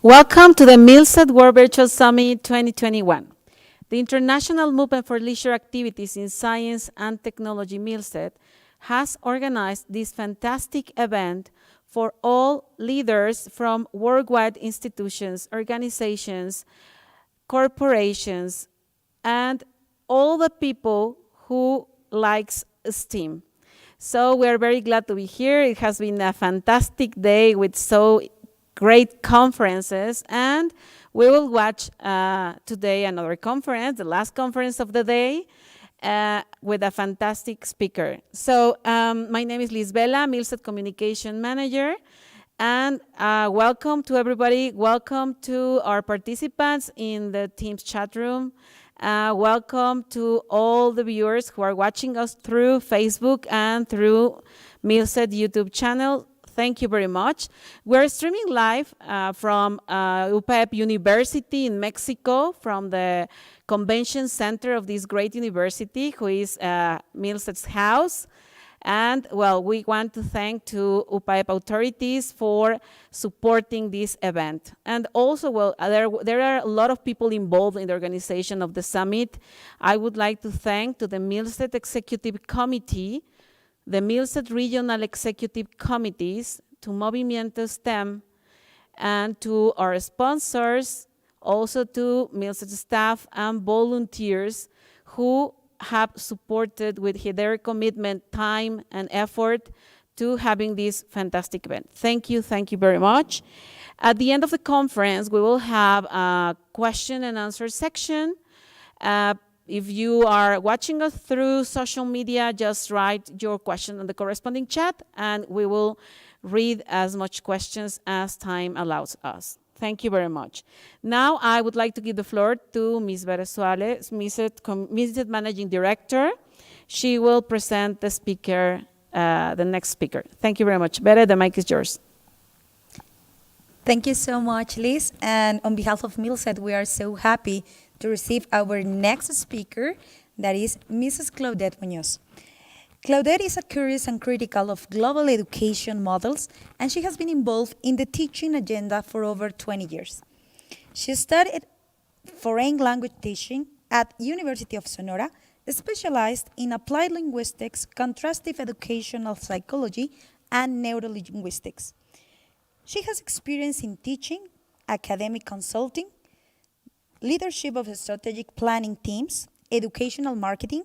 Welcome to the MILSET World Virtual Summit 2021. The International Movement for Leisure Activities in Science and Technology, MILSET, has organized this fantastic event for all leaders from worldwide institutions, organizations, corporations, and all the people who likes STEAM. So we're very glad to be here. It has been a fantastic day with so great conferences, and we will watch today another conference, the last conference of the day, with a fantastic speaker. So my name is Lisbela, MILSET Communication Manager, and welcome to everybody. Welcome to our participants in the Teams chat room. Welcome to all the viewers who are watching us through Facebook and through MILSET YouTube channel. Thank you very much. We're streaming live from UPEP University in Mexico, from the convention center of this great university, who is MILSET's house. And well, we want to thank to UPAEP authorities for supporting this event. And also, well, there are a lot of people involved in the organization of the summit. I would like to thank to the MILSET Executive Committee, the MILSET Regional Executive Committees, to Movimiento STEM, and to our sponsors, also to MILSET staff and volunteers who have supported with their commitment, time, and effort to having this fantastic event. Thank you very much. At the end of the conference, we will have a question and answer section. If you are watching us through social media, just write your question on the corresponding chat, and we will read as much questions as time allows us. Thank you very much. Now, I would like to give the floor to Ms. Vera Suárez, MILSET Managing Director. She will present the speaker, the next speaker. Thank you very much. Vera, the mic is yours. Thank you so much, Liz. And on behalf of MILSET, we are so happy to receive our next speaker, that is Mrs. Claudette Muñoz. Claudette is a curious and critical of global education models, and she has been involved in the teaching agenda for over 20 years. She studied foreign language teaching at University of Sonora, specialized in applied linguistics, contrastive educational psychology, and neurolinguistics. She has experience in teaching, academic consulting, leadership of strategic planning teams, educational marketing,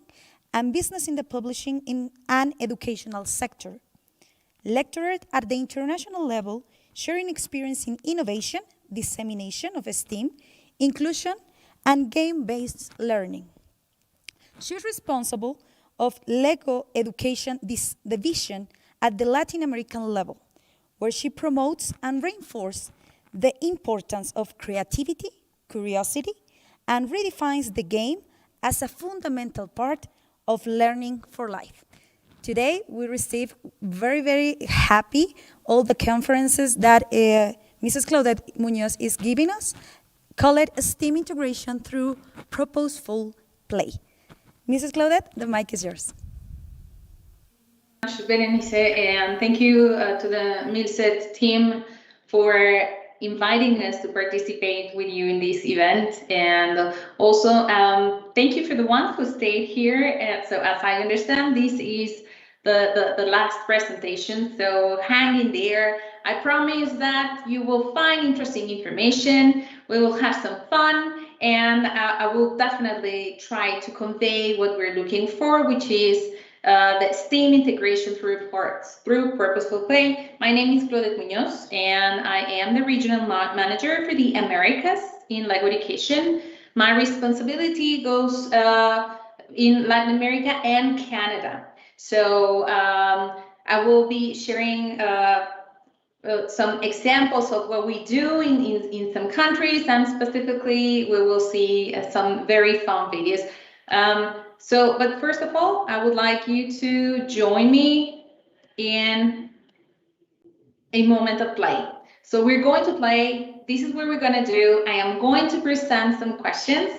and business in the publishing and educational sector. Lectured at the international level, sharing experience in innovation, dissemination of STEAM, inclusion, and game-based learning. She's responsible of LEGO Education Division at the Latin American level, where she promotes and reinforces the importance of creativity, curiosity, and redefines the game as a fundamental part of learning for life. Today, we receive very happy all the conferences that Mrs. Claudette Muñoz is giving us, called STEAM integration through purposeful play. Mrs. Claudette, the mic is yours. Berenice, and thank you to the MILSET team for inviting us to participate with you in this event, and also thank you for the ones who stayed here. So as I understand, this is the last presentation, so hang in there. I promise that you will find interesting information, we will have some fun, and I will definitely try to convey what we're looking for, which is the STEAM integration through purposeful play. My name is Claudette Muñoz, and I am the regional manager for the Americas in LEGO Education. My responsibility goes in Latin America and Canada. So I will be sharing some examples of what we do in some countries, and specifically we will see some very fun videos. But first of all, I would like you to join me in a moment of play. So we're going to play this is what we're going to do. I am going to present some questions,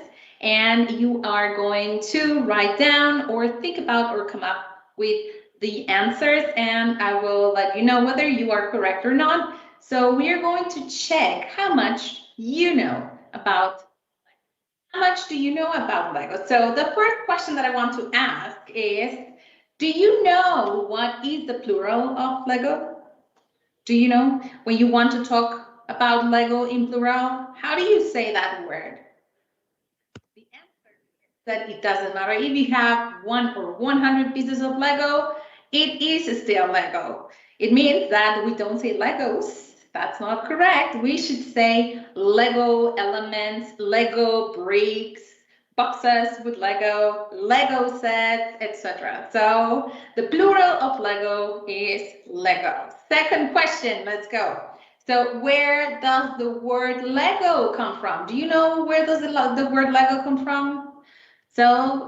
and you are going to write down or think about or come up with the answers, and I will let you know whether you are correct or not. So we are going to check how much you know about. How much do you know about Lego? So the first question that I want to ask is, do you know what is the plural of Lego? Do you know when you want to talk about Lego in plural, how do you say that word? The answer is that it doesn't matter if you have 1 or 100 pieces of Lego, it is still Lego. It means that we don't say Legos. That's not correct. We should say Lego elements, Lego bricks, boxes with Lego, Lego sets, etc. So the plural of Lego is Lego. Second question, let's go. So where does the word Lego come from? Do you know where does the word Lego come from? So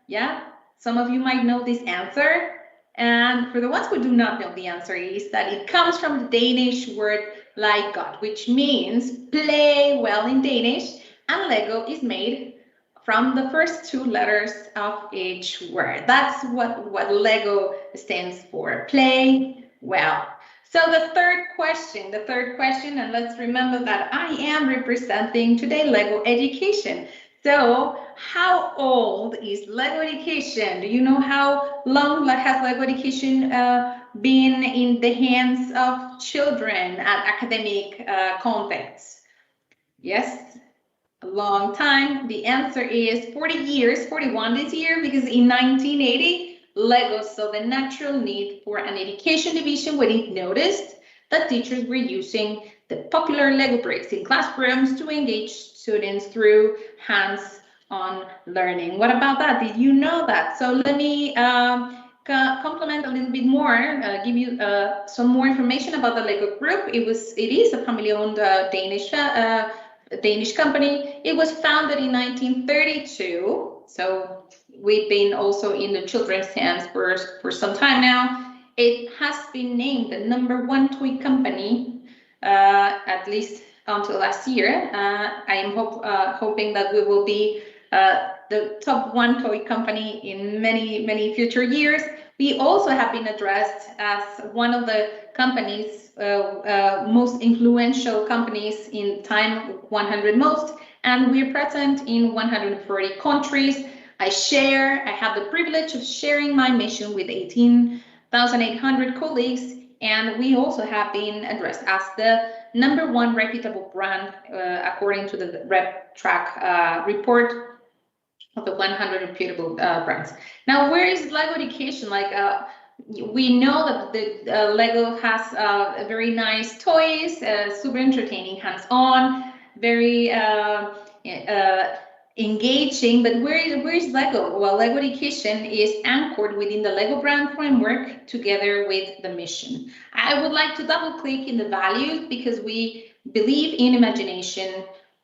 yeah, some of you might know this answer. And for the ones who do not know, the answer is that it comes from the Danish word legot, which means play well in Danish, and Lego is made from the first 2 letters of each word. That's what Lego stands for, play well. So the third question, and let's remember that I am representing today Lego education. So how old is Lego education? Do you know how long has Lego education been in the hands of children at academic contexts? Yes, a long time. The answer is 40 years, 41 this year, because in 1980, Lego saw the natural need for an education division when it noticed that teachers were using the popular Lego bricks in classrooms to engage students through hands-on learning. What about that? Did you know that? So let me complement a little bit more, give you some more information about the Lego group. It is a family-owned Danish company. It was founded in 1932. So we've been also in the children's hands for some time now. It has been named the #1 toy company, at least until last year. I am hoping that we will be the top 1 toy company in many future years. We also have been addressed as one of the companies, most influential companies in Time 100 Most, and we're present in 140 countries. I have the privilege of sharing my mission with 18,800 colleagues, and we also have been addressed as the #1 reputable brand according to the RepTrack report of the 100 reputable brands. Now, where is Lego education? We know that the Lego has very nice toys, super entertaining, hands-on, very engaging, but where is Lego? Well, Lego education is anchored within the Lego brand framework together with the mission. I would like to double click in the values because we believe in imagination,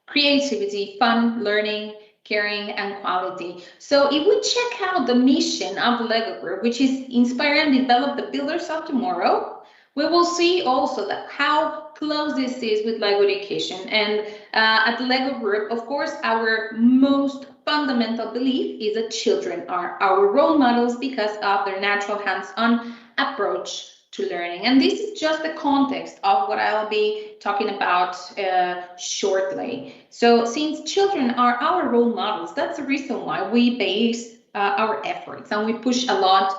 creativity, fun, learning, caring, and quality. So if we check out the mission of the Lego group, which is inspire and develop the builders of tomorrow, we will see also that how close this is with Lego education. And at the Lego group, of course, our most fundamental belief is that children are our role models because of their natural hands-on approach to learning. And this is just the context of what I'll be talking about shortly. So since children are our role models, that's the reason why we base our efforts and we push a lot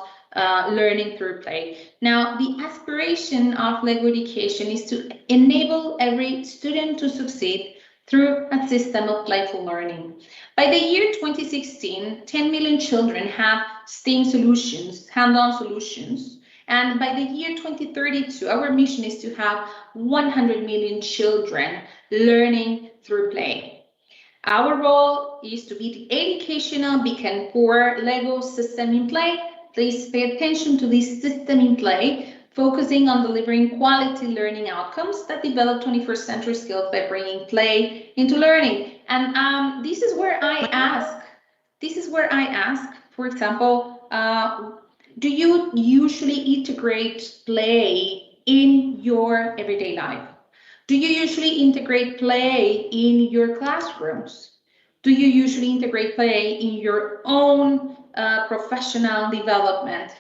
learning through play. Now, the aspiration of Lego education is to enable every student to succeed through a system of playful learning. By the year 2016, 10 million children have STEAM solutions, hand-on solutions. And by the year 2032, our mission is to have 100 million children learning through play. Our role is to be the educational beacon for Lego system in play. Please pay attention to this system in play, focusing on delivering quality learning outcomes that develop 21st century skills by bringing play into learning. And this is where I ask, for example, do you usually integrate play in your everyday life? Do you usually integrate play in your classrooms? Do you usually integrate play in your own professional development?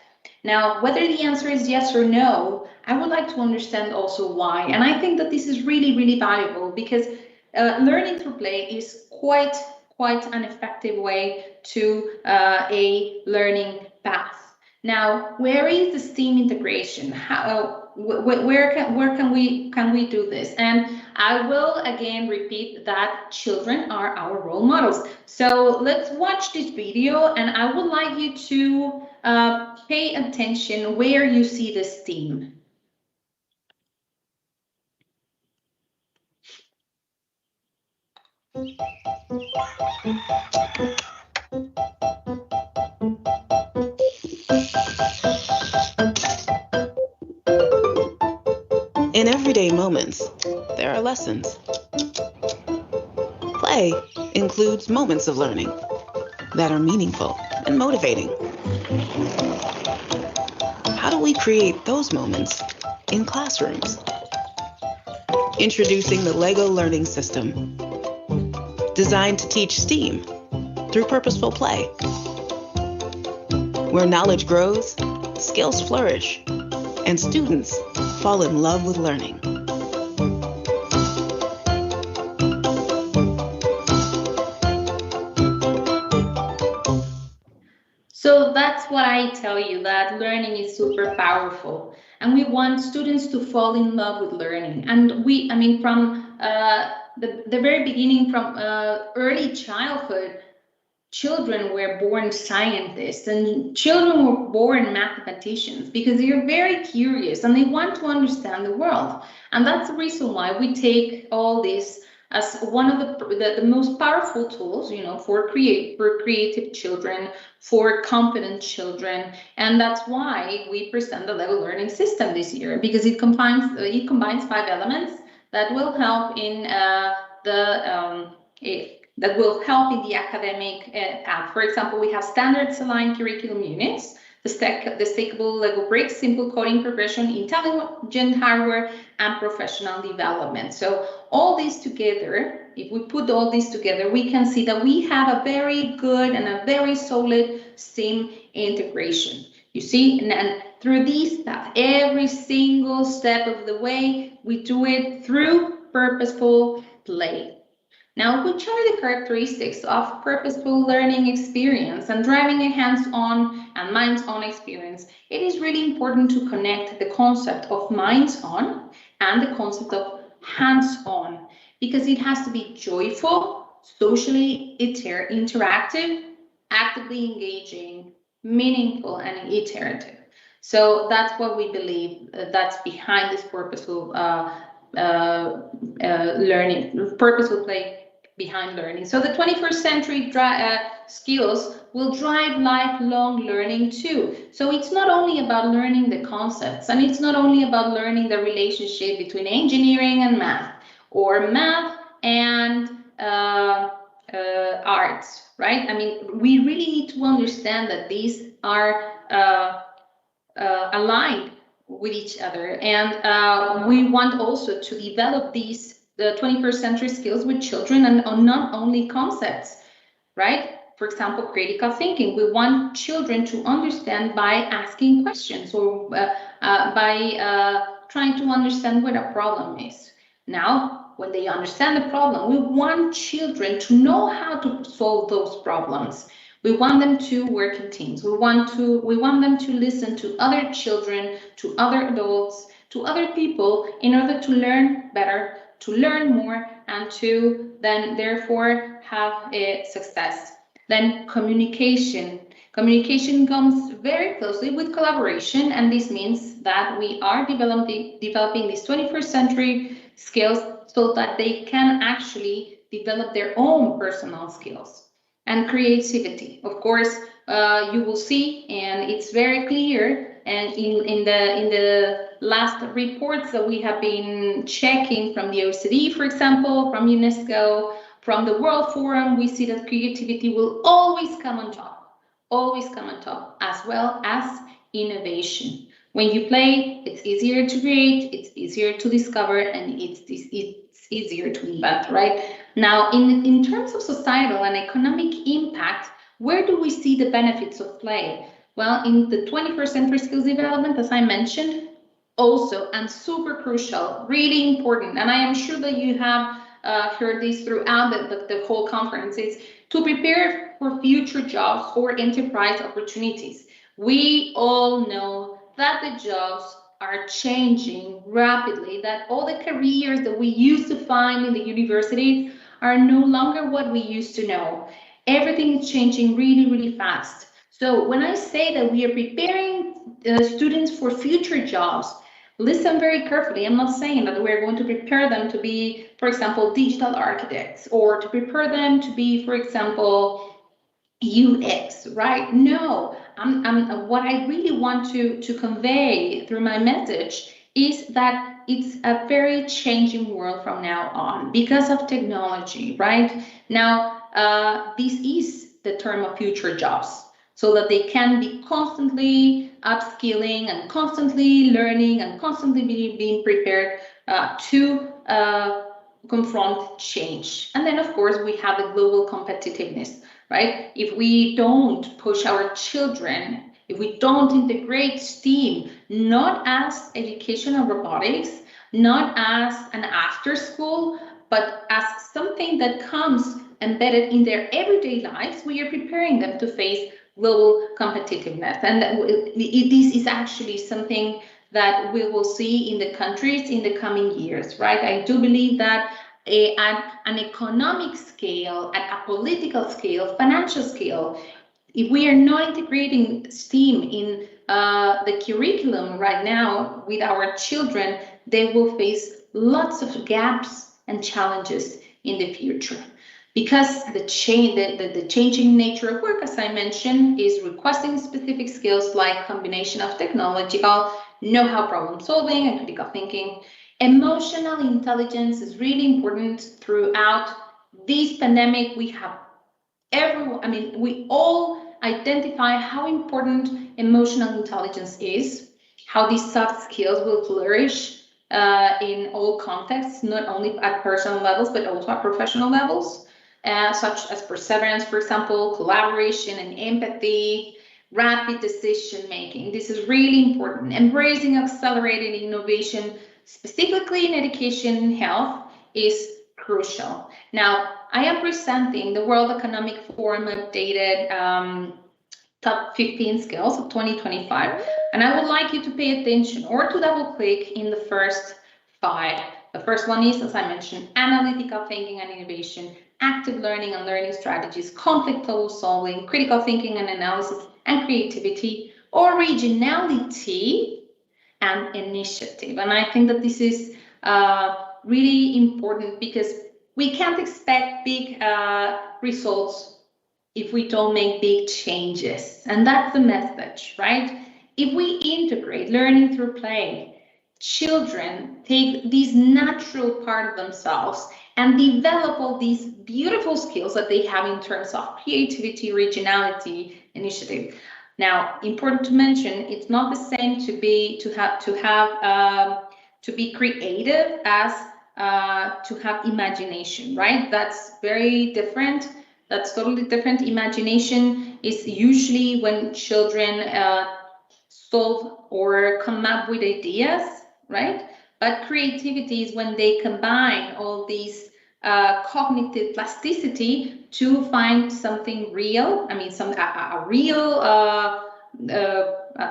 Now, whether the answer is yes or no, I would like to understand also why. And I think that this is really, really valuable because learning through play is quite an effective way to a learning path. Now, where is the STEAM integration? How, where can we do this? And I will again repeat that children are our role models. So let's watch this video, and I would like you to pay attention where you see the STEAM. In everyday moments, there are lessons. Play includes moments of learning that are meaningful and motivating. How do we create those moments in classrooms? Introducing the LEGO Learning System, designed to teach STEAM through purposeful play, where knowledge grows, skills flourish, and students fall in love with learning. So that's what I tell you, that learning is super powerful. And we want students to fall in love with learning. And from the very beginning, from early childhood, children were born scientists and children were born mathematicians because they're very curious and they want to understand the world. And that's the reason why we take all this as one of the most powerful tools, for creative children, for competent children. And that's why we present the LEGO Learning System this year, because it combines 5 elements that will help in that will help in the academic path. For example, we have standards aligned curriculum units, the stackable Lego bricks, simple coding progression, intelligent hardware, and professional development. So all these together, if we put all these together, we can see that we have a very good and a very solid STEAM integration. You see, and through these paths, every single step of the way, we do it through purposeful play. Now, which are the characteristics of purposeful learning experience and driving a hands-on and minds-on experience? It is really important to connect the concept of minds-on and the concept of hands-on, because it has to be joyful, socially interactive, actively engaging, meaningful, and iterative. So that's what we believe that's behind this purposeful learning, purposeful play behind learning. So the 21st century skills will drive lifelong learning too. So it's not only about learning the concepts, and it's not only about learning the relationship between engineering and math, or math and arts, right? I mean, we really need to understand that these are aligned with each other, and we want also to develop the 21st century skills with children, and on not only concepts, right? For example, critical thinking. We want children to understand by asking questions, or by trying to understand what a problem is. Now, when they understand the problem, we want children to know how to solve those problems. We want them to work in teams. We want them to listen to other children, to other adults, to other people, in order to learn better, to learn more, and to then therefore have a success. Then communication. Communication comes very closely with collaboration, and this means that we are developing these 21st century skills so that they can actually develop their own personal skills. And creativity, of course, you will see, and it's very clear, and in the last reports that we have been checking from the OECD, for example, from UNESCO, from the World Forum, we see that creativity will always come on top, as well as innovation. When you play, it's easier to create, it's easier to discover, and it's easier to invent, right? Now, in terms of societal and economic impact, where do we see the benefits of play? Well, in the 21st century skills development, as I mentioned, also, and super crucial, really important, and I am sure that you have heard this throughout the whole conference, is to prepare for future jobs or enterprise opportunities. We all know that the jobs are changing rapidly, that all the careers that we used to find in the universities are no longer what we used to know. Everything is changing really, really fast. So when I say that we are preparing students for future jobs, listen very carefully. I'm not saying that we're going to prepare them to be, for example, digital architects, or to prepare them to be, for example, UX, right? No, what I really want to convey through my message is that it's a very changing world from now on because of technology, right? Now, this is the term of future jobs, so that they can be constantly upskilling and constantly learning and constantly being prepared to confront change. And then, of course, we have the global competitiveness, right? If we don't push our children, if we don't integrate STEAM, not as educational robotics, not as an after school, but as something that comes embedded in their everyday lives, we are preparing them to face global competitiveness. And this is actually something that we will see in the countries in the coming years, right? I do believe that at an economic scale, at a political scale, financial scale, if we are not integrating STEAM in the curriculum right now with our children, they will face lots of gaps and challenges in the future. Because the changing nature of work, as I mentioned, is requesting specific skills like combination of technological know-how, problem solving, and critical thinking. Emotional intelligence is really important throughout this pandemic. We have we all identify how important emotional intelligence is, how these soft skills will flourish in all contexts, not only at personal levels, but also at professional levels. Such as perseverance, for example, collaboration and empathy, rapid decision making. This is really important. Embracing accelerated innovation, specifically in education and health, is crucial. Now, I am presenting the World Economic Forum updated top 15 skills of 2025, and I would like you to pay attention or to double click in the first 5. The first one is, as I mentioned, analytical thinking and innovation, active learning and learning strategies, conflict problem solving, critical thinking and analysis, and creativity, originality, and initiative. And I think that this is really important, because we can't expect big results if we don't make big changes. And that's the message, right? If we integrate learning through play, children take this natural part of themselves and develop all these beautiful skills that they have in terms of creativity, originality, initiative. Now, important to mention, it's not the same to be creative as to have imagination, right? That's very different. That's totally different. Imagination is usually when children solve or come up with ideas, right? But creativity is when they combine all these cognitive plasticity to find something real. I mean, a real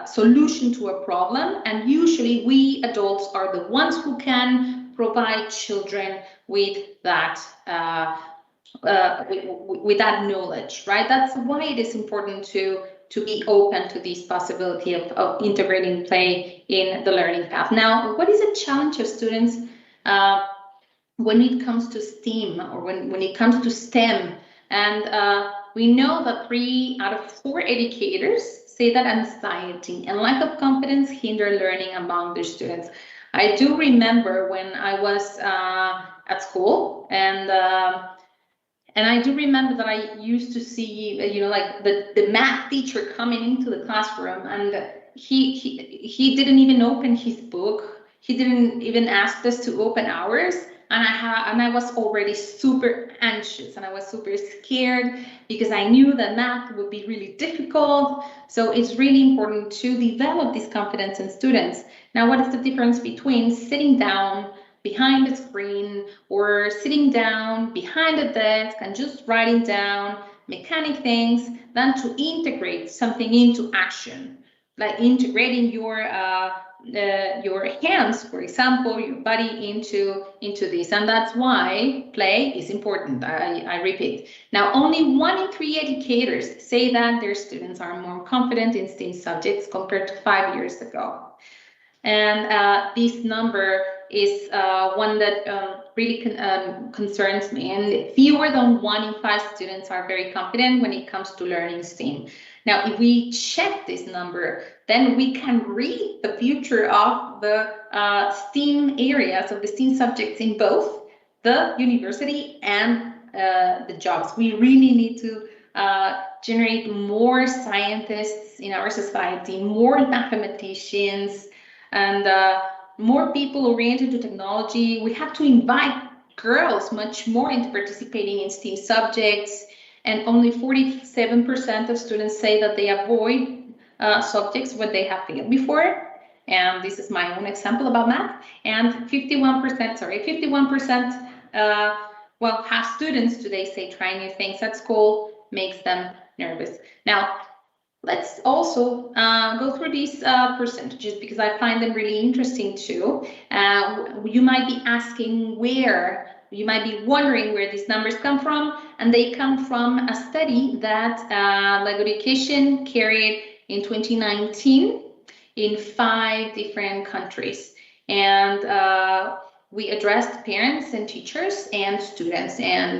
solution to a problem. And usually we adults are the ones who can provide children with that with that knowledge, right? That's why it is important to be open to this possibility of integrating play in the learning path. Now, what is a challenge of students when it comes to STEAM, or when it comes to STEM? And we know that 3 out of 4 educators say that anxiety and lack of confidence hinder learning among their students. I do remember when I was at school, and I do remember that I used to see, like the math teacher coming into the classroom, and he didn't even open his book. He didn't even ask us to open ours. And I was already super anxious and I was super scared because I knew that math would be really difficult. So it's really important to develop this confidence in students. Now, what is the difference between sitting down behind the screen or sitting down behind a desk and just writing down mechanic things than to integrate something into action, like integrating your hands, for example, your body into this. And that's why play is important. I repeat. Now, only 1 in 3 educators say that their students are more confident in STEAM subjects compared to 5 years ago. And this number is one that really concerns me. And fewer than 1 in 5 students are very confident when it comes to learning STEAM. Now, if we check this number, then we can read the future of the STEAM areas, of the STEAM subjects in both the university and the jobs. We really need to generate more scientists in our society, more mathematicians, and more people oriented to technology. We have to invite girls much more into participating in STEAM subjects, and only 47% of students say that they avoid subjects when they have failed before. And this is my own example about math. And 51%, half students today say trying new things at school makes them nervous. Now, let's also go through these percentages because I find them really interesting too. You might be asking you might be wondering where these numbers come from, and they come from a study that Lego Education carried in 2019 in 5 different countries. And we addressed parents and teachers and students, and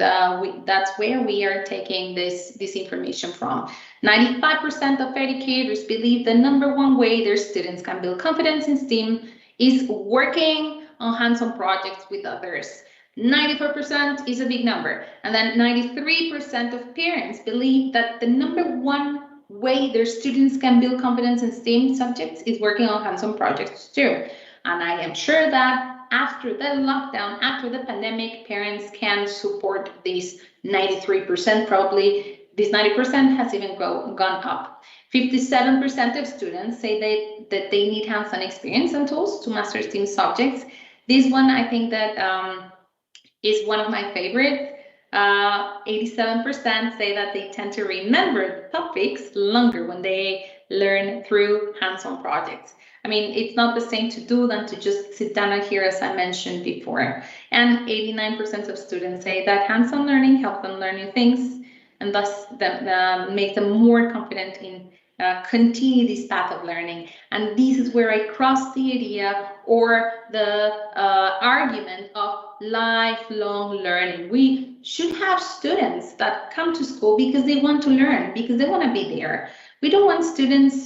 that's where we are taking this information from. 95% of educators believe the #1 way their students can build confidence in STEAM is working on hands-on projects with others. 94% is a big number. And then 93% of parents believe that the #1 way their students can build confidence in STEAM subjects is working on hands-on projects too. And I am sure that after the lockdown, after the pandemic, parents can support these 93%. Probably this 90% has even gone up. 57% of students say that they need hands-on experience and tools to master STEAM subjects. This one, I think that is one of my favorites. 87% say that they tend to remember topics longer when they learn through hands-on projects. I mean, it's not the same to do than to just sit down and hear, as I mentioned before. And 89% of students say that hands-on learning helps them learn new things, and thus make them more confident in continue this path of learning. And this is where I cross the idea or the argument of lifelong learning. We should have students that come to school because they want to learn, because they want to be there. We don't want students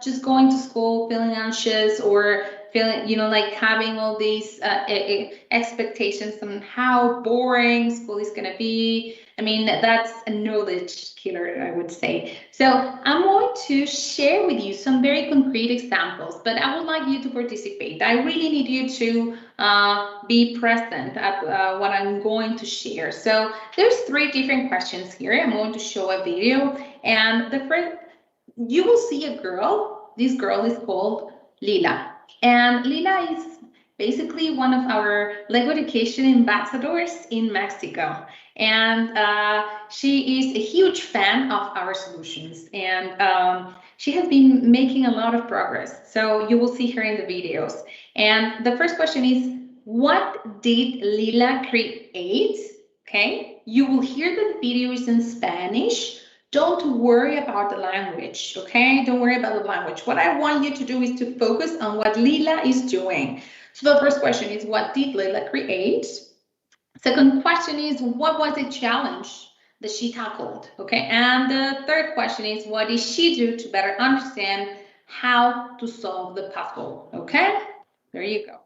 just going to school feeling anxious or feeling, like having all these expectations on how boring school is going to be. I mean, that's a knowledge killer, I would say. So I'm going to share with you some very concrete examples, but I would like you to participate. I really need you to be present at what I'm going to share. So there's 3 different questions here. I'm going to show a video, and the first, you will see a girl. This girl is called Leah, and Leah is basically one of our Lego Education ambassadors in Mexico. And she is a huge fan of our solutions, and she has been making a lot of progress. So you will see her in the videos. And the first question is, what did Leah create? Okay, you will hear that the video is in Spanish. Don't worry about the language, okay? Don't worry about the language. What I want you to do is to focus on what Leah is doing. So the first question is, what did Leah create? Second question is, what was the challenge that she tackled? Okay, and the third question is, what did she do to better understand how to solve the puzzle? Okay, there you go.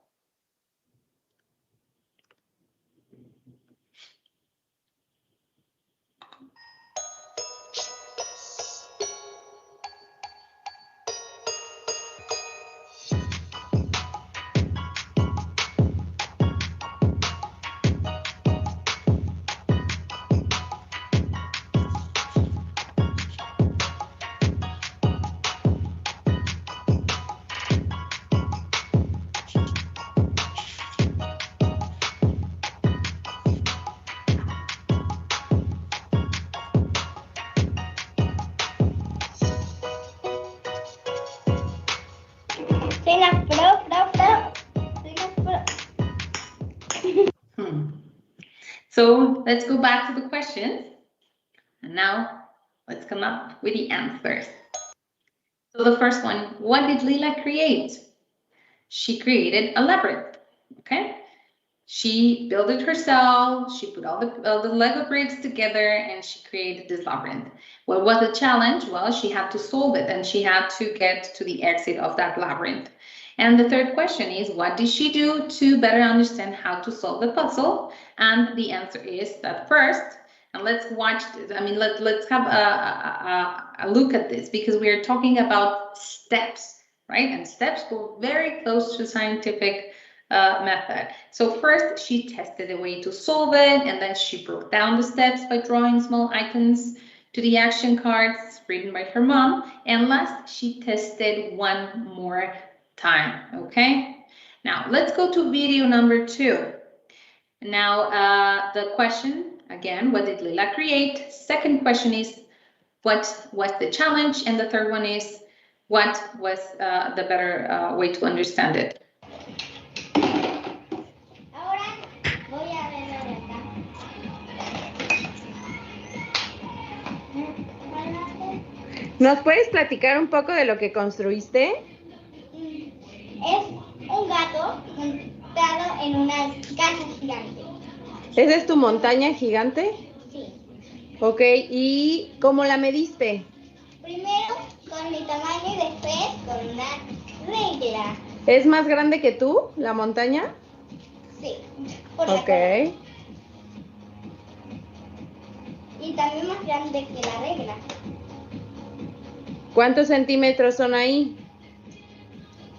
So let's go back to the questions. And now let's come up with the answers. So the first one, what did Leah create? She created a labyrinth, okay? She built it herself, she put all the Lego bricks together, and she created this labyrinth. What was the challenge? Well, she had to solve it, and she had to get to the exit of that labyrinth. And the third question is, what did she do to better understand how to solve the puzzle? And the answer is that first, and let's watch this, I mean, let's have a look at this, because we are talking about steps, right? And steps go very close to scientific method. So first she tested a way to solve it, and then she broke down the steps by drawing small icons to the action cards written by her mom, and last she tested one more time. Okay, now let's go to video number 2. Now the question again, what did Leah create? Second question is, what was the challenge? And the third one is, what was the better way to understand it? ¿Nos puedes platicar un poco de lo que construiste? Es un gato montado en una casa gigante. ¿Esa es tu montaña gigante? Sí. Ok, ¿y cómo la mediste? Primero con mi tamaño y después con una regla. ¿Es más grande que tú, la montaña? Sí. Por la Ok. cara. Y también más grande que la regla. ¿Cuántos centímetros son ahí?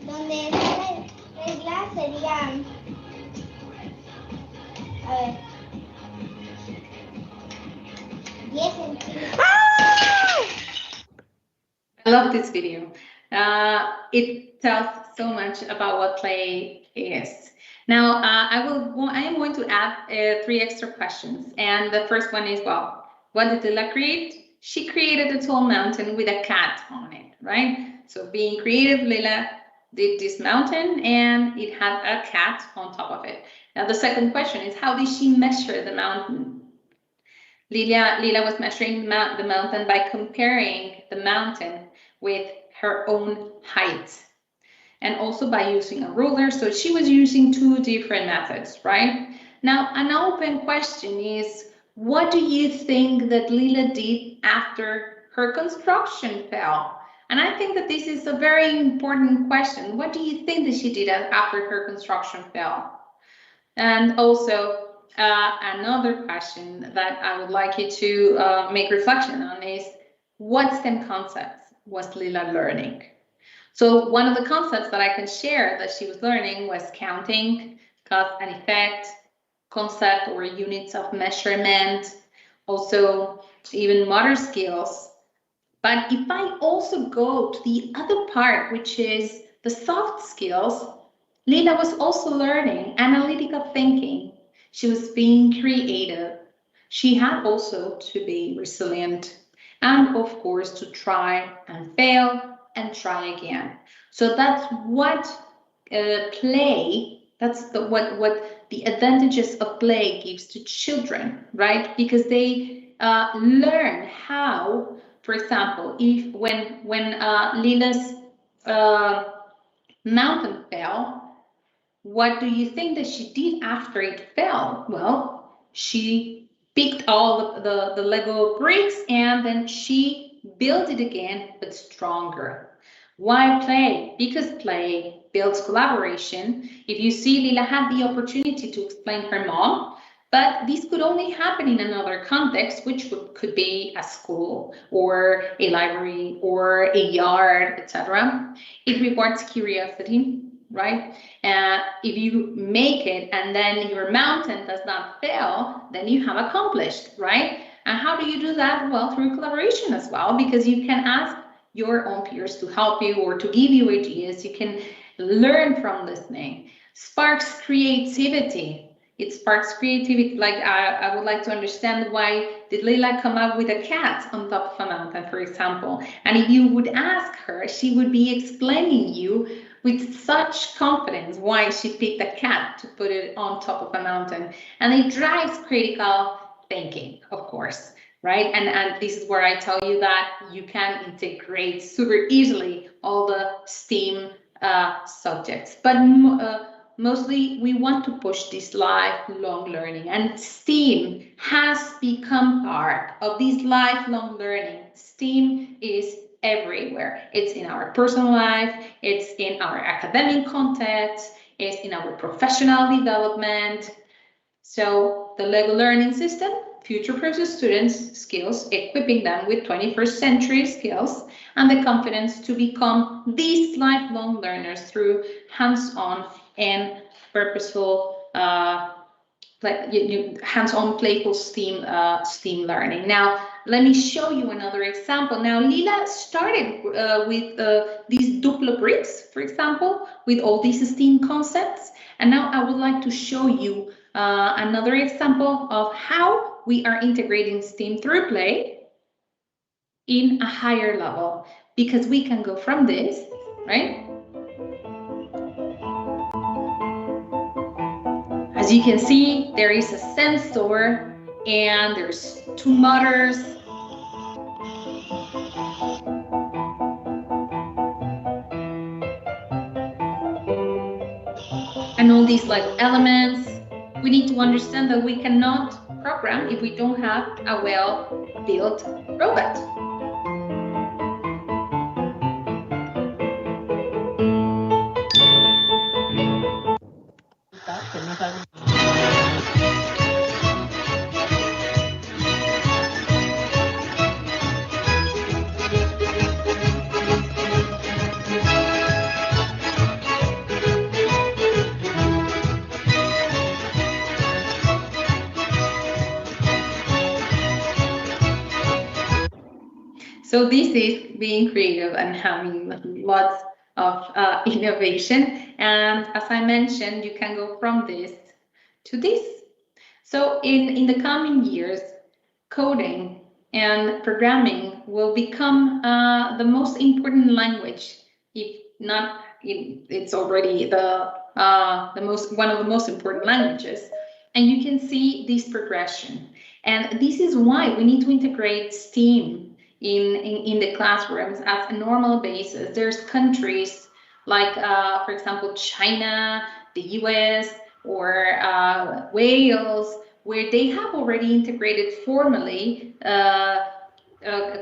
Donde está la regla serían, a ver, 10 centímetros. I love this video. It tells so much about what play is. Now, I am going to add 3 extra questions. And the first one is, well, what did Leah create? She created a tall mountain with a cat on it, right? So being creative, Leah did this mountain and it had a cat on top of it. Now, the second question is, how did she measure the mountain? Leah was measuring the mountain by comparing the mountain with her own height, and also by using a ruler. So she was using 2 different methods, right? Now, an open question is, what do you think that Leah did after her construction fell? And I think that this is a very important question. What do you think that she did after her construction fell? And also, another question that I would like you to make reflection on is, what STEM concepts was Leah learning? So one of the concepts that I can share that she was learning was counting, cause and effect, concept or units of measurement, also even motor skills. But if I also go to the other part, which is the soft skills, Leah was also learning analytical thinking. She was being creative. She had also to be resilient, and of course to try and fail and try again. So that's what play, that's what the advantages of play gives to children, right? Because they learn how, for example, if when Leah's mountain fell, what do you think that she did after it fell? Well, she picked all the Lego bricks and then she built it again, but stronger. Why play? Because play builds collaboration. If you see, Leah had the opportunity to explain her mom, but this could only happen in another context, which could be a school or a library or a yard, etc. It rewards curiosity, right? If you make it and then your mountain does not fail, then you have accomplished, right? And how do you do that? Well, through collaboration as well, because you can ask your own peers to help you or to give you ideas. You can learn from listening. Sparks creativity. It sparks creativity. Like I would like to understand, why did Leah come up with a cat on top of a mountain, for example? And if you would ask her, she would be explaining you with such confidence why she picked a cat to put it on top of a mountain. And it drives critical thinking, of course, right? And this is where I tell you that you can integrate super easily all the STEAM subjects. But mostly we want to push this lifelong learning, and STEAM has become part of this lifelong learning. STEAM is everywhere. It's in our personal life, it's in our academic context, it's in our professional development. So the LEGO learning system future-proofs students' skills, equipping them with 21st century skills and the confidence to become these lifelong learners through hands-on and purposeful, hands-on playful STEAM learning. Now, let me show you another example. Now, Leah started with these Duplo bricks, for example, with all these STEAM concepts. And now I would like to show you another example of how we are integrating STEAM through play in a higher level, because we can go from this, right? As you can see, there is a sensor and there's two motors. And all these like elements. We need to understand that we cannot program if we don't have a well-built robot. So this is being creative and having lots of innovation. And as I mentioned, you can go from this to this. So in the coming years, coding and programming will become the most important language, if not, it's already one of the most important languages. And you can see this progression. And this is why we need to integrate STEAM in the classrooms as a normal basis. There's countries like, for example, China, the US, or Wales, where they have already integrated formally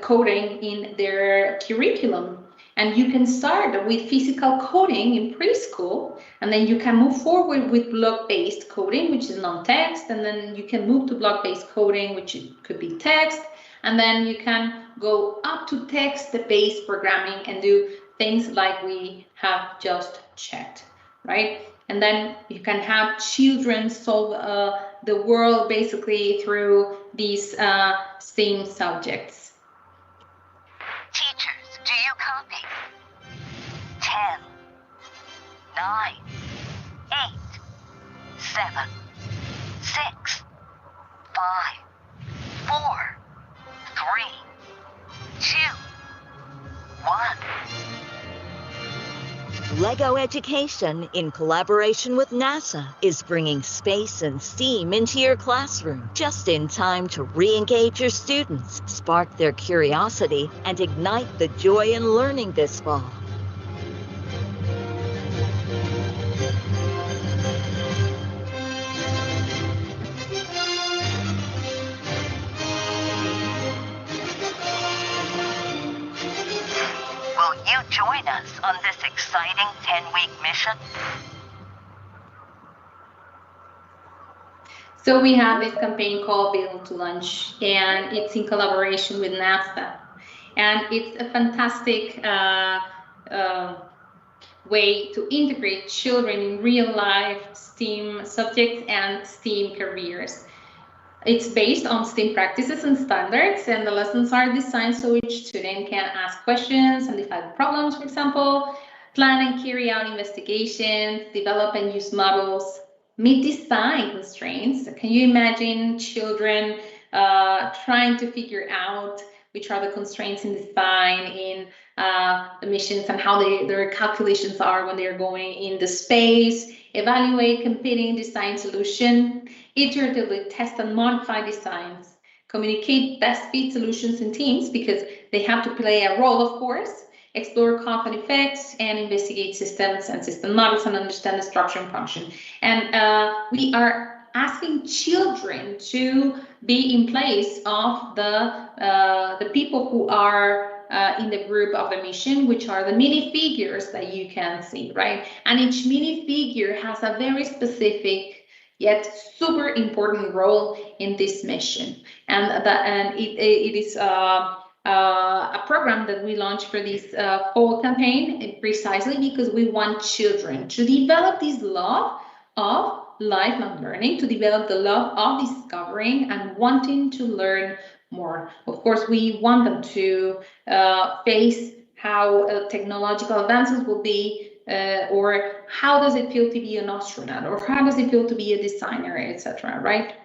coding in their curriculum. And you can start with physical coding in preschool, and then you can move forward with block-based coding, which is non-text, and then you can move to block-based coding, which could be text, and then you can go up to text-based programming and do things like we have just checked, right? And then you can have children solve the world basically through these STEAM subjects. Teachers, do you copy? 10, 9, 8, 7, 6, 5, 4, 3, 2, 1. LEGO Education, in collaboration with NASA, is bringing space and STEAM into your classroom just in time to re-engage your students, spark their curiosity, and ignite the joy in learning this fall. Will you join us on this exciting 10-week mission? So we have this campaign called Build to Lunch, and it's in collaboration with NASA. And it's a fantastic way to integrate children in real life STEAM subjects and STEAM careers. It's based on STEAM practices and standards, and the lessons are designed so each student can ask questions and define problems, for example, plan and carry out investigations, develop and use models, meet design constraints. Can you imagine children trying to figure out which are the constraints in design, in the missions, and how their calculations are when they're going in the space, evaluate competing design solution, iteratively test and modify designs, communicate best fit solutions in teams because they have to play a role, of course, explore cause and effects, and investigate systems and system models and understand the structure and function. And we are asking children to be in place of the people who are in the group of the mission, which are the minifigures that you can see, right? And each minifigure has a very specific yet super important role in this mission. And it is a program that we launched for this fall campaign precisely because we want children to develop this love of lifelong learning, to develop the love of discovering and wanting to learn more. Of course, we want them to face how technological advances will be, or how does it feel to be an astronaut, or how does it feel to be a designer, etc. Right?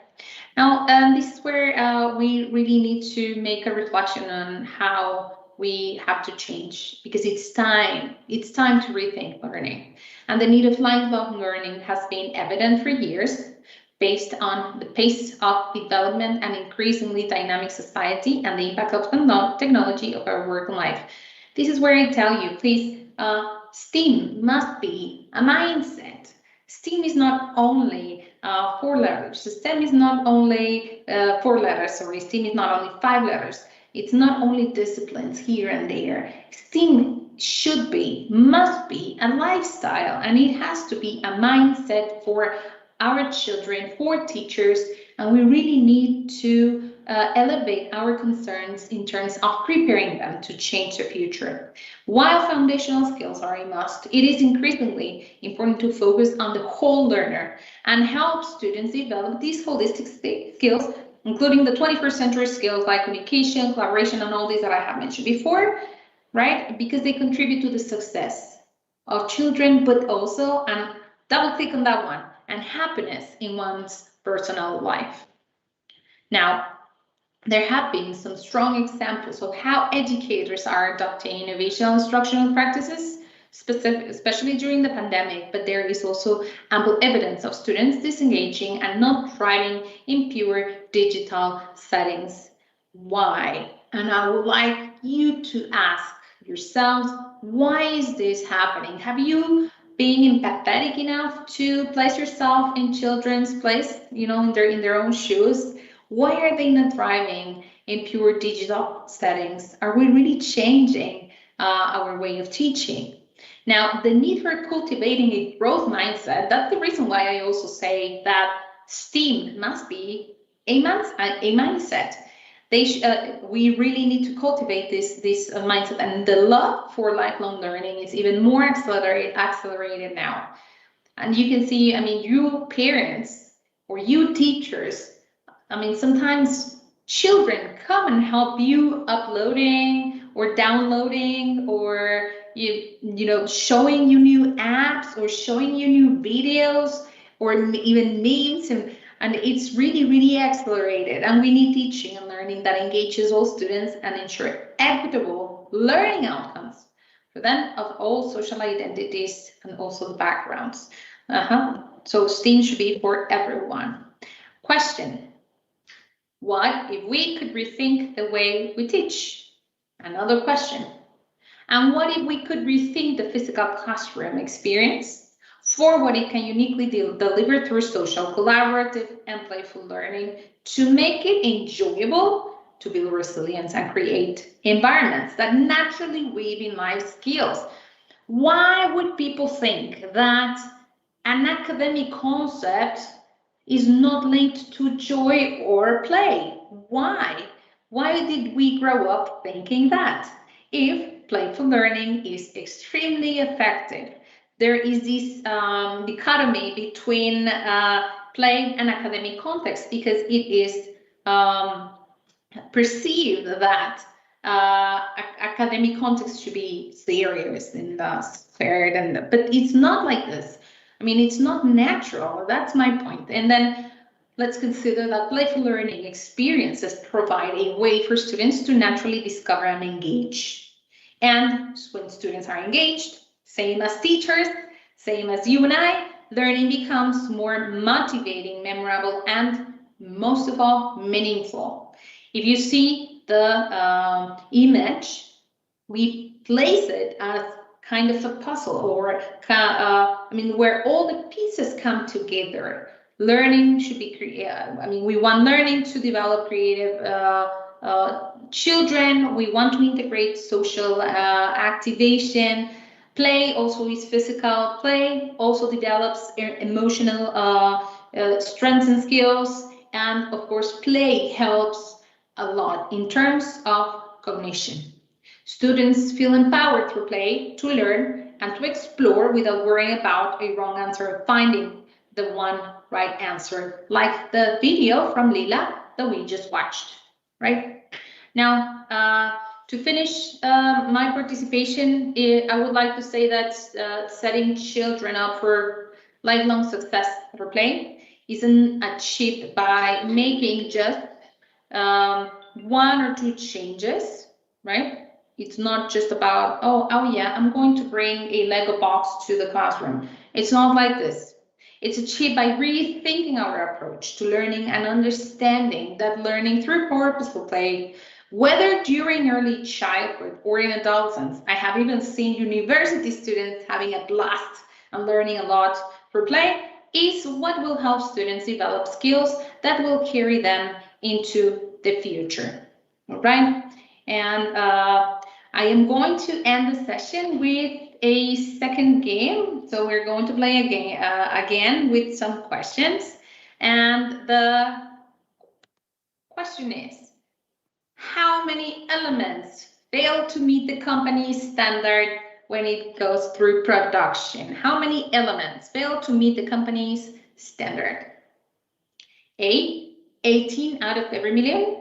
Now, this is where we really need to make a reflection on how we have to change, because it's time to rethink learning. And the need of lifelong learning has been evident for years, based on the pace of development and increasingly dynamic society and the impact of technology of our work and life. This is where I tell you, please, STEAM must be a mindset. STEAM is not only 4 letters. STEM is not only 4 letters, sorry. STEAM is not only 5 letters. It's not only disciplines here and there. STEAM should be, must be a lifestyle, and it has to be a mindset for our children, for teachers, and we really need to elevate our concerns in terms of preparing them to change the future. While foundational skills are a must, it is increasingly important to focus on the whole learner and help students develop these holistic skills, including the 21st century skills like communication, collaboration, and all these that I have mentioned before, right? Because they contribute to the success of children, but also, and double click on that one, and happiness in one's personal life. Now, there have been some strong examples of how educators are adopting innovational instructional practices, especially during the pandemic, but there is also ample evidence of students disengaging and not thriving in pure digital settings. Why? And I would like you to ask yourselves, why is this happening? Have you been empathetic enough to place yourself in children's place, you know, in their own shoes? Why are they not thriving in pure digital settings? Are we really changing our way of teaching? Now, the need for cultivating a growth mindset, that's the reason why I also say that STEAM must be a mindset. We really need to cultivate this mindset, and the love for lifelong learning is even more accelerated now. And you can see, I mean, you parents or you teachers, I mean, sometimes children come and help you uploading or downloading, or you know, showing you new apps or showing you new videos or even memes, and it's really accelerated. And we need teaching and learning that engages all students and ensure equitable learning outcomes for them of all social identities and also the backgrounds. So STEAM should be for everyone. Question: what if we could rethink the way we teach? Another question. And what if we could rethink the physical classroom experience for what it can uniquely deliver through social, collaborative, and playful learning to make it enjoyable, to build resilience and create environments that naturally weave in life skills? Why would people think that an academic concept is not linked to joy or play? Why? Why did we grow up thinking that? If playful learning is extremely effective, there is this dichotomy between play and academic context, because it is perceived that academic context should be serious and fair, but it's not like this. I mean, it's not natural. That's my point. And then let's consider that playful learning experiences provide a way for students to naturally discover and engage. And when students are engaged, same as teachers, same as you and I, learning becomes more motivating, memorable, and most of all, meaningful. If you see the image, we place it as kind of a puzzle, or where all the pieces come together. Learning should be creative. We want learning to develop creative children. We want to integrate social activation. Play also is physical. Play also develops emotional strengths and skills. And of course, play helps a lot in terms of cognition. Students feel empowered through play to learn and to explore without worrying about a wrong answer or finding the one right answer, like the video from Leah that we just watched, right? Now, to finish my participation, I would like to say that setting children up for lifelong success for play isn't achieved by making just 1 or 2 changes, right? It's not just about, oh yeah, I'm going to bring a Lego box to the classroom. It's not like this. It's achieved by rethinking our approach to learning and understanding that learning through purposeful play, whether during early childhood or in adolescence, I have even seen university students having a blast and learning a lot through play, is what will help students develop skills that will carry them into the future. All right? And I am going to end the session with a second game. So we're going to play a game again with some questions. And the question is, how many elements fail to meet the company's standard when it goes through production? How many elements fail to meet the company's standard? A, 18 out of every million.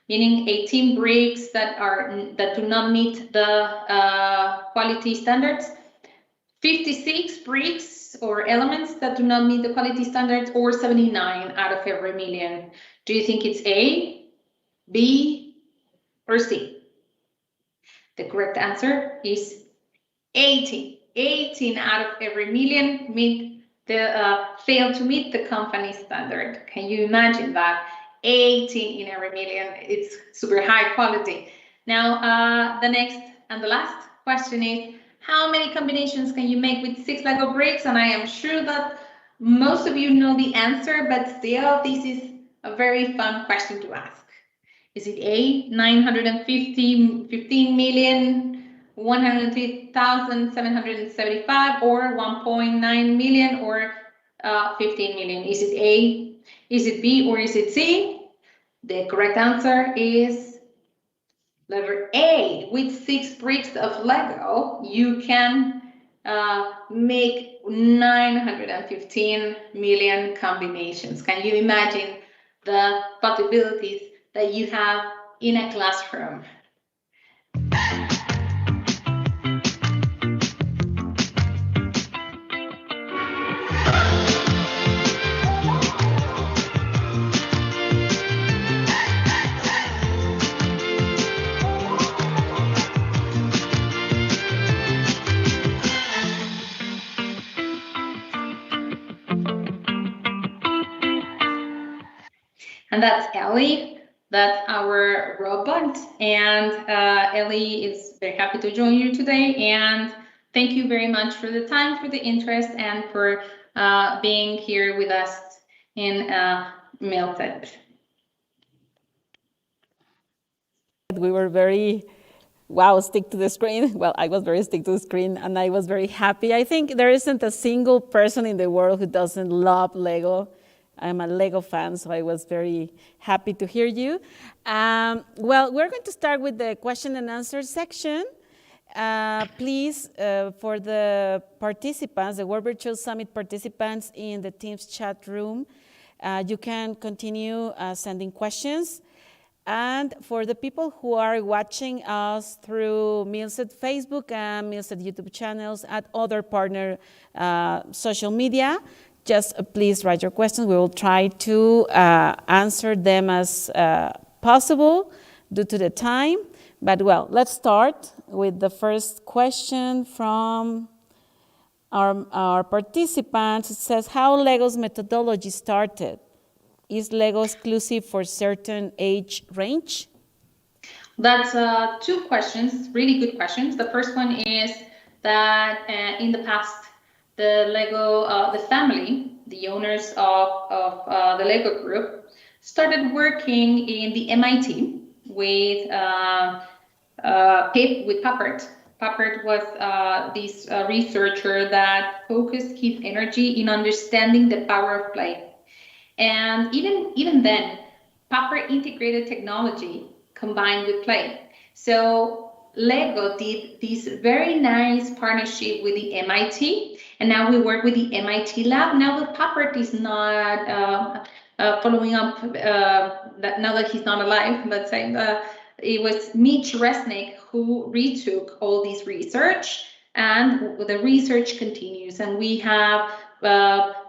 Meaning 18 bricks that do not meet the quality standards, 56 bricks or elements that do not meet the quality standards, or 79 out of every million. Do you think it's A, B, or C? The correct answer is 18. 18 out of every million fail to meet the company standard. Can you imagine that? 18 in every million, it's super high quality. Now, the next and the last question is, how many combinations can you make with 6 Lego bricks? And I am sure that most of you know the answer, but still, this is a very fun question to ask. Is it A, 915,103,775, or 1.9 million, or 15 million? Is it A? Is it B, or is it C? The correct answer is letter A. With 6 bricks of Lego, you can make 915 million combinations. Can you imagine the possibilities that you have in a classroom? And that's Ellie, that's our robot. And Ellie is very happy to join you today. And thank you very much for the time, for the interest, and for being here with us in MILSET. We were very, stick to the screen. Well, I was very stick to the screen, and I was very happy. I think there isn't a single person in the world who doesn't love Lego. I'm a Lego fan, so I was very happy to hear you. Well, we're going to start with the question and answer section. Please, for the participants, the World Virtual Summit participants in the Teams chat room, you can continue sending questions. And for the people who are watching us through MILSET Facebook and MILSET YouTube channels at other partner social media, just please write your questions. We will try to answer them as possible due to the time. But well, let's start with the first question from our participants. It says, how Lego's methodology started? Is Lego exclusive for certain age range? That's two questions, really good questions. The first one is that in the past, the Lego, the family, the owners of the Lego group, started working in the MIT with Papert. Papert was this researcher that focused his energy in understanding the power of play. And even then, Papert integrated technology combined with play. So Lego did this very nice partnership with the MIT, and now we work with the MIT lab. Now that Papert is not following up, now that he's not alive, let's say, it was Mitch Resnick who retook all this research, and the research continues. And we have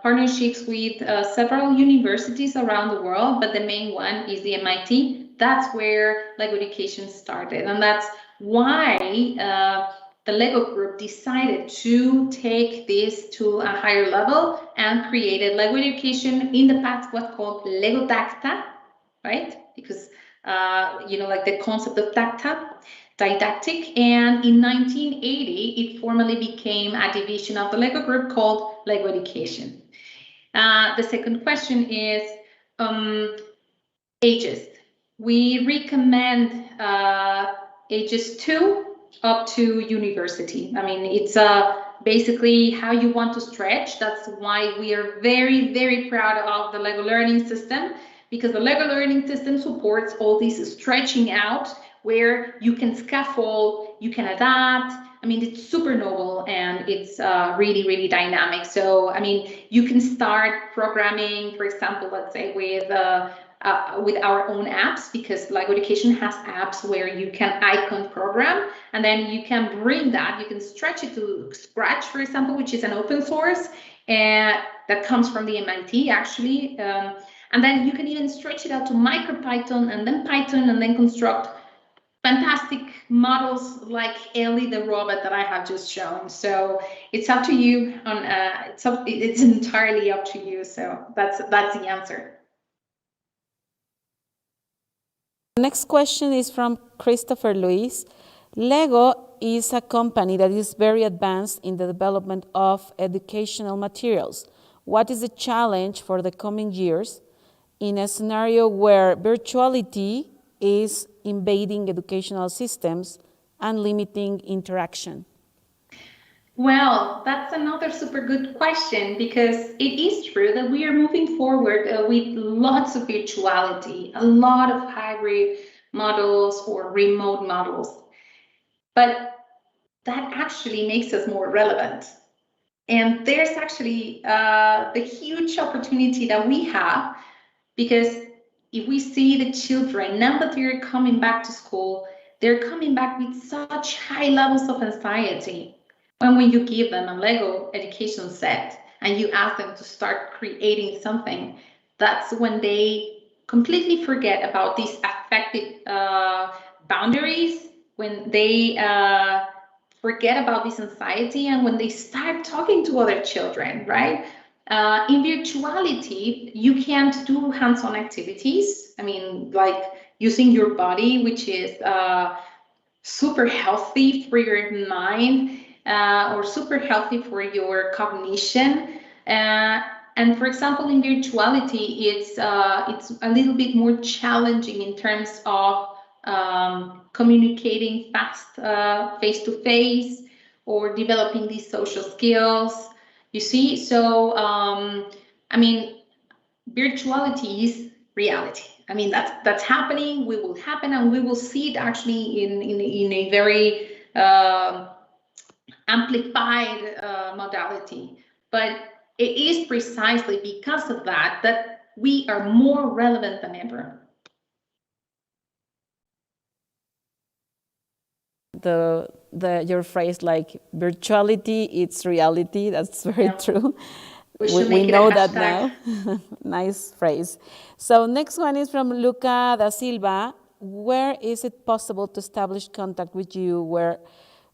partnerships with several universities around the world, but the main one is the MIT. That's where Lego Education started, and that's why the Lego group decided to take this to a higher level and created Lego Education. In the past, what's called Lego Dacta, right? Because like the concept of didactic, and in 1980 it formally became a division of the Lego group called Lego Education. The second question is ages. We recommend ages 2 up to university. I mean, it's basically how you want to stretch. That's why we are very, very proud of the Lego learning system, because the Lego learning system supports all this stretching out where you can scaffold, you can adapt. I mean, it's super novel and it's really, really dynamic. So, I mean, you can start programming, for example, let's say with our own apps, because Lego Education has apps where you can icon program, and then you can bring that, you can stretch it to Scratch, for example, which is an open source that comes from the MIT actually. And then you can even stretch it out to MicroPython and then Python, and then construct fantastic models like Ellie the robot that I have just shown. So it's up to you. It's entirely up to you. So that's the answer. Next question is from Christopher Luis. Lego is a company that is very advanced in the development of educational materials. What is the challenge for the coming years in a scenario where virtuality is invading educational systems and limiting interaction? Well, that's another super good question, because it is true that we are moving forward with lots of virtuality, a lot of hybrid models or remote models. But that actually makes us more relevant. And there's actually the huge opportunity that we have, because if we see the children, now that they're coming back to school, they're coming back with such high levels of anxiety. When you give them a Lego education set and you ask them to start creating something, that's when they completely forget about these affective boundaries, when they forget about this anxiety, and when they start talking to other children, right? In virtuality, you can't do hands-on activities. I mean, like using your body, which is super healthy for your mind, or super healthy for your cognition. And for example, in virtuality, it's a little bit more challenging in terms of communicating fast, face-to-face, or developing these social skills. You see, so I mean, virtuality is reality. I mean, that's happening. We will happen, and we will see it actually in a very amplified modality. But it is precisely because of that we are more relevant than ever. Your phrase, like virtuality, it's reality, that's very true. We know that now. Nice phrase. So next one is from Luca da Silva. Where is it possible to establish contact with you? Where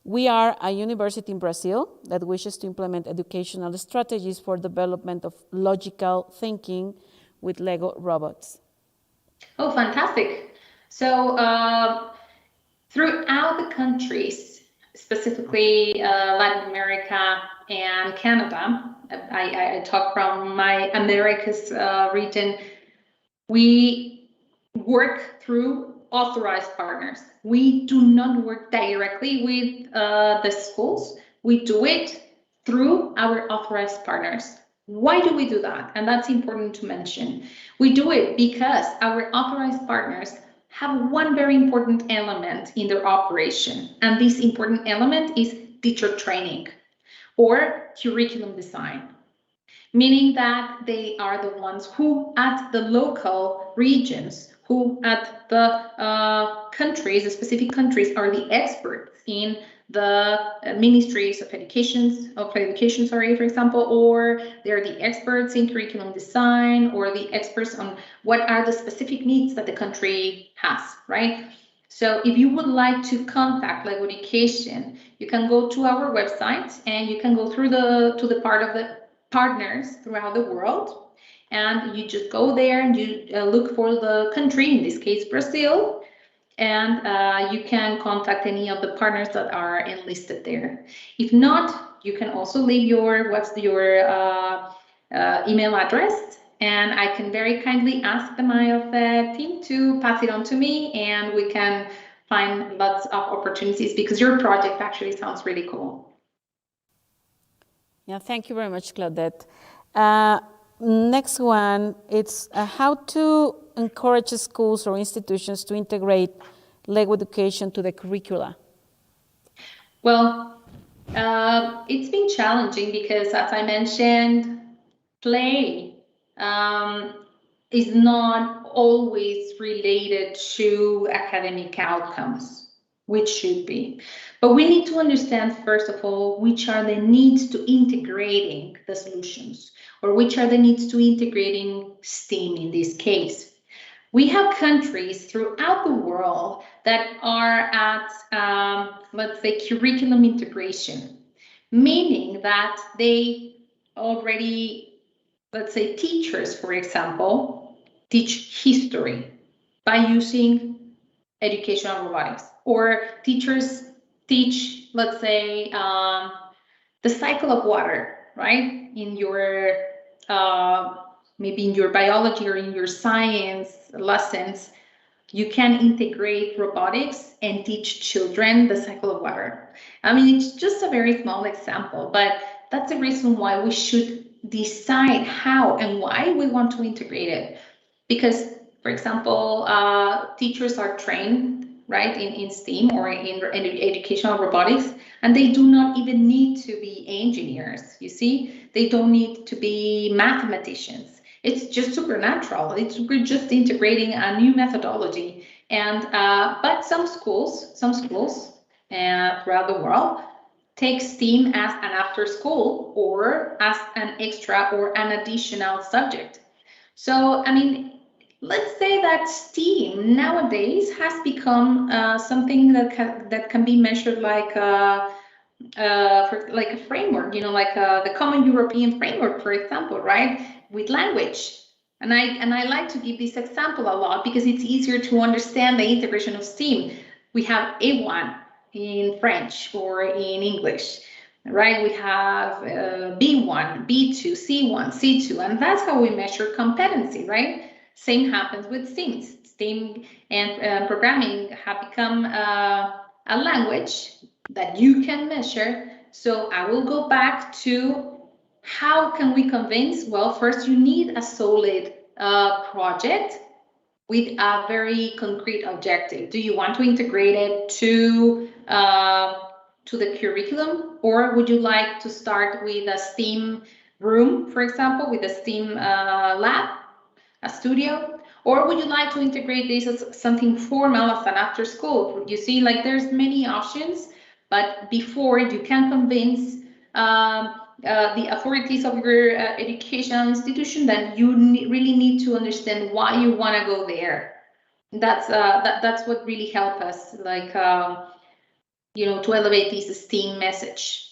we are a university in Brazil that wishes to implement educational strategies for development of logical thinking with Lego robots. Oh, fantastic. So throughout the countries, specifically Latin America and Canada, I talk from my Americas region, we work through authorized partners. We do not work directly with the schools. We do it through our authorized partners. Why do we do that? And that's important to mention. We do it because our authorized partners have one very important element in their operation. And this important element is teacher training or curriculum design, meaning that they are the ones who at the local regions, who at the countries, the specific countries, are the experts in the ministries of education, for example, or they're the experts in curriculum design, or the experts on what are the specific needs that the country has, right? So if you would like to contact Lego Education, you can go to our website and you can go through to the part of the partners throughout the world, and you just go there and you look for the country, in this case Brazil, and you can contact any of the partners that are enlisted there. If not, you can also leave your email address, and I can very kindly ask the MILSET team to pass it on to me, and we can find lots of opportunities, because your project actually sounds really cool. Yeah, thank you very much, Claudette. Next one, it's how to encourage schools or institutions to integrate Lego education to the curricula. Well, it's been challenging because, as I mentioned, play is not always related to academic outcomes, which should be. But we need to understand, first of all, which are the needs to integrating the solutions, or which are the needs to integrating STEAM in this case. We have countries throughout the world that are at, let's say, curriculum integration, meaning that they already, let's say, teachers, for example, teach history by using educational robotics, or teachers teach, let's say, the cycle of water, right? In your, maybe in your biology or in your science lessons, you can integrate robotics and teach children the cycle of water. I mean, it's just a very small example, but that's the reason why we should decide how and why we want to integrate it. Because, for example, teachers are trained, right, in STEAM or in educational robotics, and they do not even need to be engineers, you see? They don't need to be mathematicians. It's just supernatural. We're just integrating a new methodology. And but some schools throughout the world take STEAM as an after school or as an extra or an additional subject. So, I mean, let's say that STEAM nowadays has become something that can be measured like like a framework, you know, like the Common European Framework, for example, right? With language. And I like to give this example a lot because it's easier to understand the integration of STEAM. We have A1 in French or in English, right? We have B1, B2, C1, C2, and that's how we measure competency, right? Same happens with STEAM. STEAM and programming have become a language that you can measure. So I will go back to how can we convince? Well, first you need a solid project with a very concrete objective. Do you want to integrate it to the curriculum, or would you like to start with a STEAM room, for example, with a STEAM lab, a studio? Or would you like to integrate this as something formal, as an after school? You see, like there's many options, but before you can convince the authorities of your educational institution, then you really need to understand why you want to go there. That's what really helped us, like to elevate this STEAM message.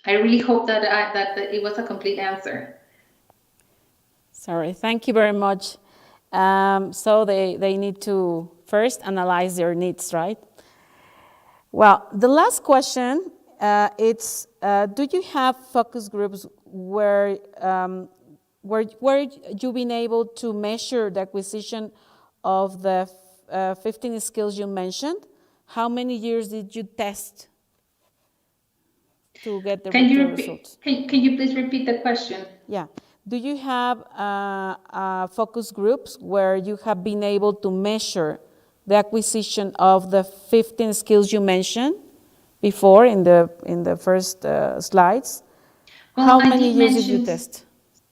I really hope that that it was a complete answer. Sorry, thank you very much. So they need to first analyze their needs, right? Well, the last question, it's do you have focus groups where you've been able to measure the acquisition of the 15 skills you mentioned? How many years did you test to get the results? Can you please repeat the question? Yeah. Do you have focus groups where you have been able to measure the acquisition of the 15 skills you mentioned before in the first slides? Well, how many years did you test?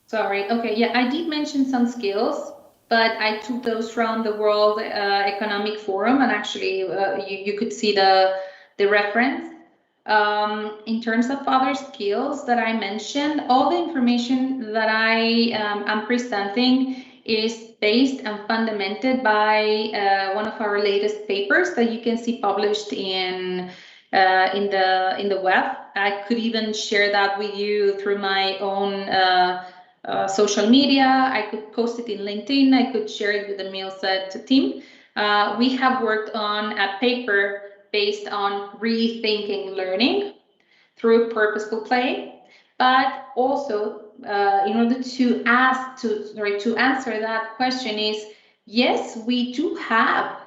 Sorry. Okay. Yeah, I did mention some skills, but I took those from the World Economic Forum, and actually you could see the reference. In terms of other skills that I mentioned, all the information that I am presenting is based and fundamented by one of our latest papers that you can see published in the web. I could even share that with you through my own social media. I could post it in LinkedIn. I could share it with the MILSET team. We have worked on a paper based on rethinking learning through purposeful play, but also in order to answer that question is, yes, we do have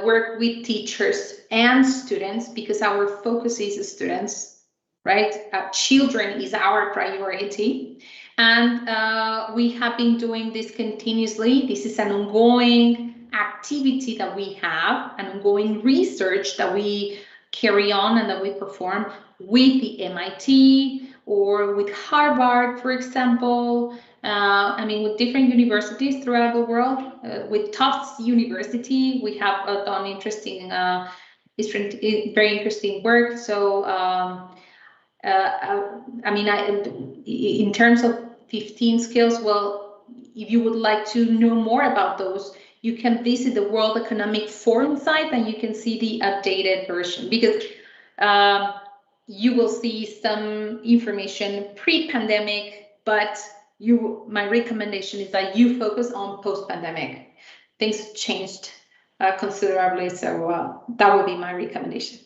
work with teachers and students because our focus is students, right? Children is our priority. And we have been doing this continuously. This is an ongoing activity that we have, an ongoing research that we carry on and that we perform with the MIT or with Harvard, for example. With different universities throughout the world. With Tufts University, we have done very interesting work. So, in terms of 15 skills, well, if you would like to know more about those, you can visit the World Economic Forum site and you can see the updated version, because you will see some information pre-pandemic, but my recommendation is that you focus on post-pandemic. Things changed considerably, so that would be my recommendation.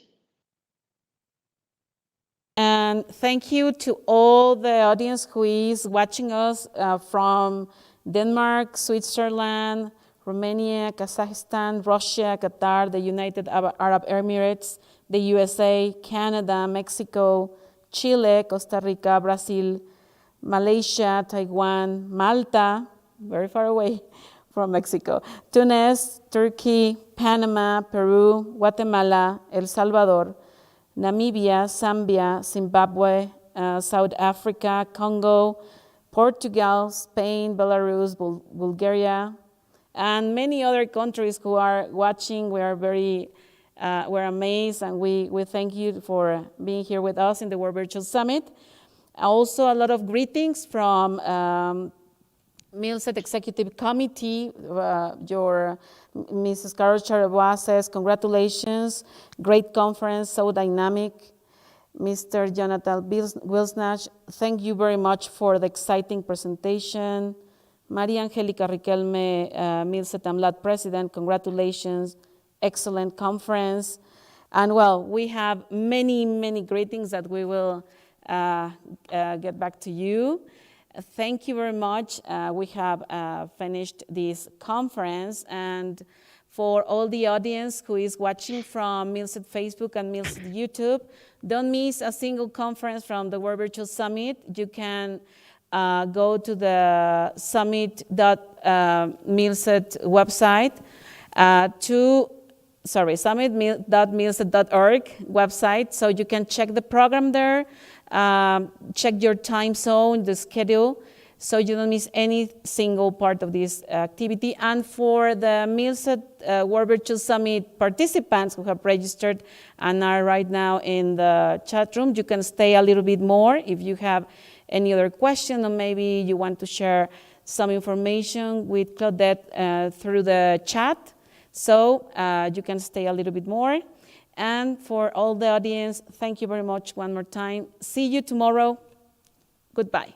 And thank you to all the audience who is watching us from Denmark, Switzerland, Romania, Kazakhstan, Russia, Qatar, the United Arab Emirates, the USA, Canada, Mexico, Chile, Costa Rica, Brazil, Malaysia, Taiwan, Malta, very far away from Mexico, Tunis, Turkey, Panama, Peru, Guatemala, El Salvador, Namibia, Zambia, Zimbabwe, South Africa, Congo, Portugal, Spain, Belarus, Bulgaria, and many other countries who are watching. We are we're amazed, and we thank you for being here with us in the World Virtual Summit. Also, a lot of greetings from MILSET Executive Committee. Your Mrs. Carol Charebois says, congratulations, great conference, so dynamic. Mr. Jonathan Wilsnach, thank you very much for the exciting presentation. Maria Angelica Riquelme, MILSET AMLAD President, congratulations, excellent conference. And well, we have many, many greetings that we will get back to you. Thank you very much. We have finished this conference, and for all the audience who is watching from MILSET Facebook and MILSET YouTube, don't miss a single conference from the World Virtual Summit. You can go to the summit.milset website summit.milset.org website, so you can check the program there. Check your time zone, the schedule, so you don't miss any single part of this activity. And for the MILSET World Virtual Summit participants who have registered and are right now in the chat room, you can stay a little bit more if you have any other question, or maybe you want to share some information with Claudette through the chat. So you can stay a little bit more. And for all the audience, thank you very much one more time. See you tomorrow. Goodbye.